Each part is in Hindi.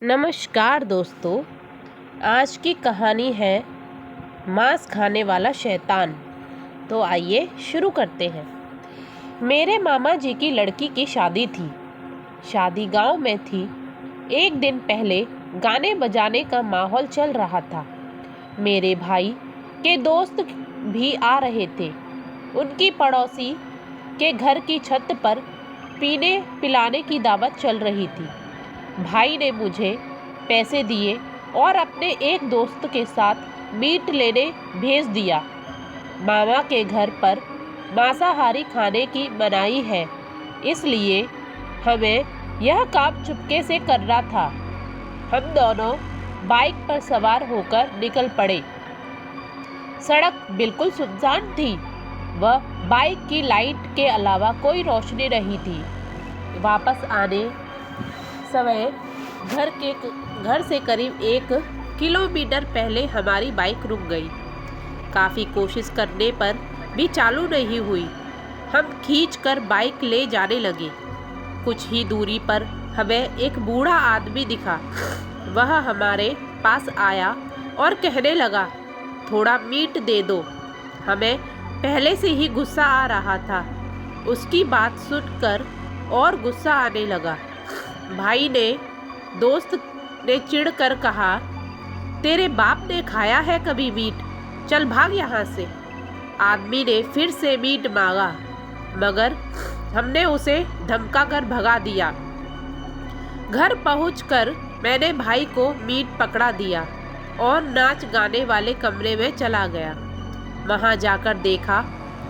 नमस्कार दोस्तों। आज की कहानी है मांस खाने वाला शैतान। तो आइए शुरू करते हैं। मेरे मामा जी की लड़की की शादी थी। शादी गांव में थी। एक दिन पहले गाने बजाने का माहौल चल रहा था। मेरे भाई के दोस्त भी आ रहे थे। उनकी पड़ोसी के घर की छत पर पीने पिलाने की दावत चल रही थी। भाई ने मुझे पैसे दिए और अपने एक दोस्त के साथ मीट लेने भेज दिया। मामा के घर पर मांसाहारी खाने की मनाही है, इसलिए हमें यह काम चुपके से करना था। हम दोनों बाइक पर सवार होकर निकल पड़े। सड़क बिल्कुल सुनसान थी। वह बाइक की लाइट के अलावा कोई रोशनी नहीं थी। वापस आने समय घर से करीब 1 किलोमीटर पहले हमारी बाइक रुक गई। काफ़ी कोशिश करने पर भी चालू नहीं हुई। हम खींचकर बाइक ले जाने लगे। कुछ ही दूरी पर हमें एक बूढ़ा आदमी दिखा। वह हमारे पास आया और कहने लगा, थोड़ा मीट दे दो। हमें पहले से ही गुस्सा आ रहा था। उसकी बात सुनकर और गुस्सा आने लगा। भाई ने दोस्त ने चिढ़कर कहा, तेरे बाप ने खाया है कभी मीट? चल भाग यहाँ से। आदमी ने फिर से मीट मांगा, मगर हमने उसे धमकाकर भगा दिया। घर पहुंचकर मैंने भाई को मीट पकड़ा दिया और नाच गाने वाले कमरे में चला गया। वहां जाकर देखा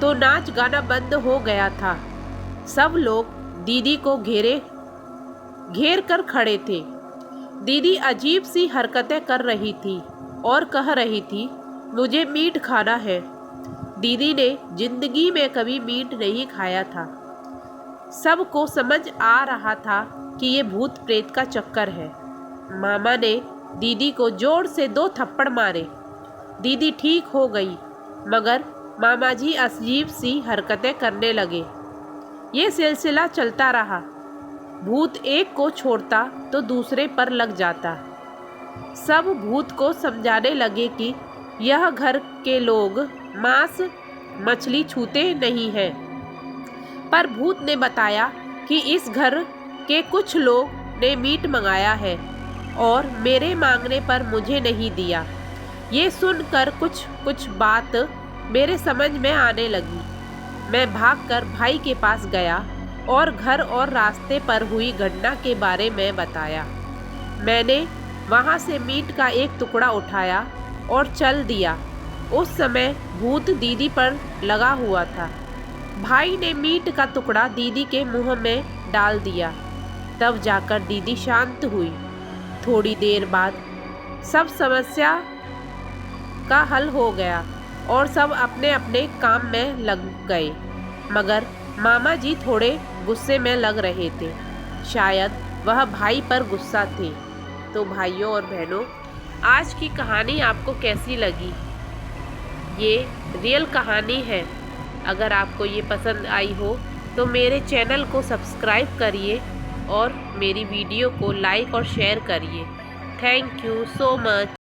तो नाच गाना बंद हो गया था। सब लोग दीदी को घेर कर खड़े थे। दीदी अजीब सी हरकतें कर रही थी और कह रही थी, मुझे मीट खाना है। दीदी ने जिंदगी में कभी मीट नहीं खाया था। सबको समझ आ रहा था कि ये भूत प्रेत का चक्कर है। मामा ने दीदी को जोर से 2 थप्पड़ मारे। दीदी ठीक हो गई, मगर मामा जी अजीब सी हरकतें करने लगे। ये सिलसिला चलता रहा। भूत एक को छोड़ता तो दूसरे पर लग जाता। सब भूत को समझाने लगे कि यह घर के लोग मांस मछली छूते नहीं हैं। पर भूत ने बताया कि इस घर के कुछ लोग ने मीट मंगाया है और मेरे मांगने पर मुझे नहीं दिया। ये सुनकर कुछ बात मेरे समझ में आने लगी। मैं भागकर भाई के पास गया और घर और रास्ते पर हुई घटना के बारे में बताया। मैंने वहां से मीट का एक टुकड़ा उठाया और चल दिया। उस समय भूत दीदी पर लगा हुआ था। भाई ने मीट का टुकड़ा दीदी के मुंह में डाल दिया। तब जाकर दीदी शांत हुई। थोड़ी देर बाद सब समस्या का हल हो गया और सब अपने अपने काम में लग गए। मगर मामा जी थोड़े गुस्से में लग रहे थे। शायद वह भाई पर गुस्सा थे। तो भाइयों और बहनों, आज की कहानी आपको कैसी लगी? ये रियल कहानी है। अगर आपको ये पसंद आई हो तो मेरे चैनल को सब्सक्राइब करिए और मेरी वीडियो को लाइक और शेयर करिए। Thank you so much.